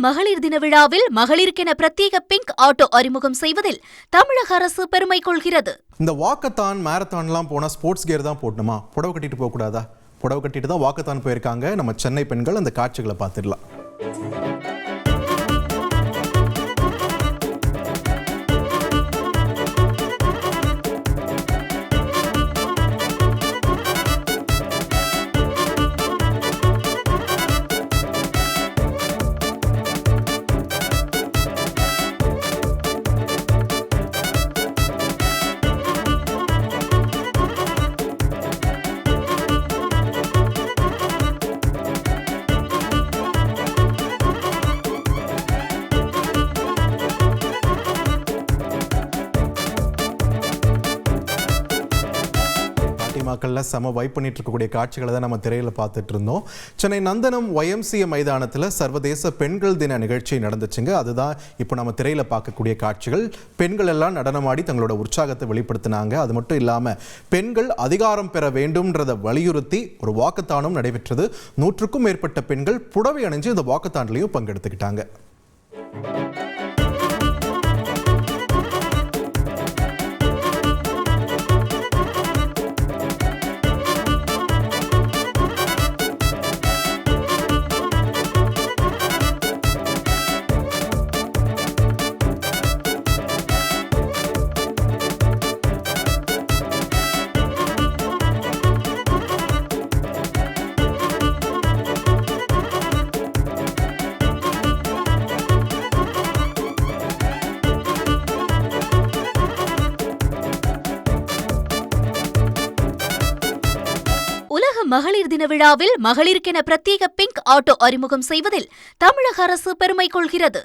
மகளிர் தின விழாவில் மகளிருக்கென பிரத்யேக பிங்க் ஆட்டோ அறிமுகம் செய்வதில் தமிழக அரசு பெருமை கொள்கிறது. இந்த வாக்கத்தான் மாரத்தான்லாம் போனா ஸ்போர்ட்ஸ் கியர் தான் போடணுமா? புடவை கட்டிட்டு போக கூடாதா? புடவை கட்டிட்டு தான் வாக்கத்தான் போயிருக்காங்க நம்ம சென்னை பெண்கள். அந்த காட்சிகளை பார்த்துடலாம். மக்கள்ல செம வைப் பண்ணிட்டு இருக்கக்கூடிய காட்சிகளை தான் நம்ம திரையில பார்த்துட்டு இருந்தோம். சென்னை நந்தனம் YMCA மைதானத்தில் சர்வதேச பெண்கள் தின நிகழ்ச்சி நடந்துச்சுங்க. அதுதான் இப்போ நம்ம திரையில பார்க்கக்கூடிய காட்சிகள். பெண்கள் எல்லாம் நடனமாடி தங்களோட உற்சாகத்தை வெளிப்படுத்தினாங்க. அது மட்டும் இல்லாம பெண்கள் அதிகாரம் பெற வேண்டும்ன்றதை வலியுறுத்தி ஒரு வாக்கத்தானும் நடைபெற்றது. 100க்கும் மேற்பட்ட பெண்கள் புடவை அணிஞ்சு இந்த வாக்கத்தான்லையும் பங்கெடுத்துக்கிட்டாங்க. உலக மகளிர் தின விழாவில் மகளிருக்கென பிரத்யேக பிங்க் ஆட்டோ அறிமுகம் செய்வதில் தமிழக அரசு பெருமை கொள்கிறது.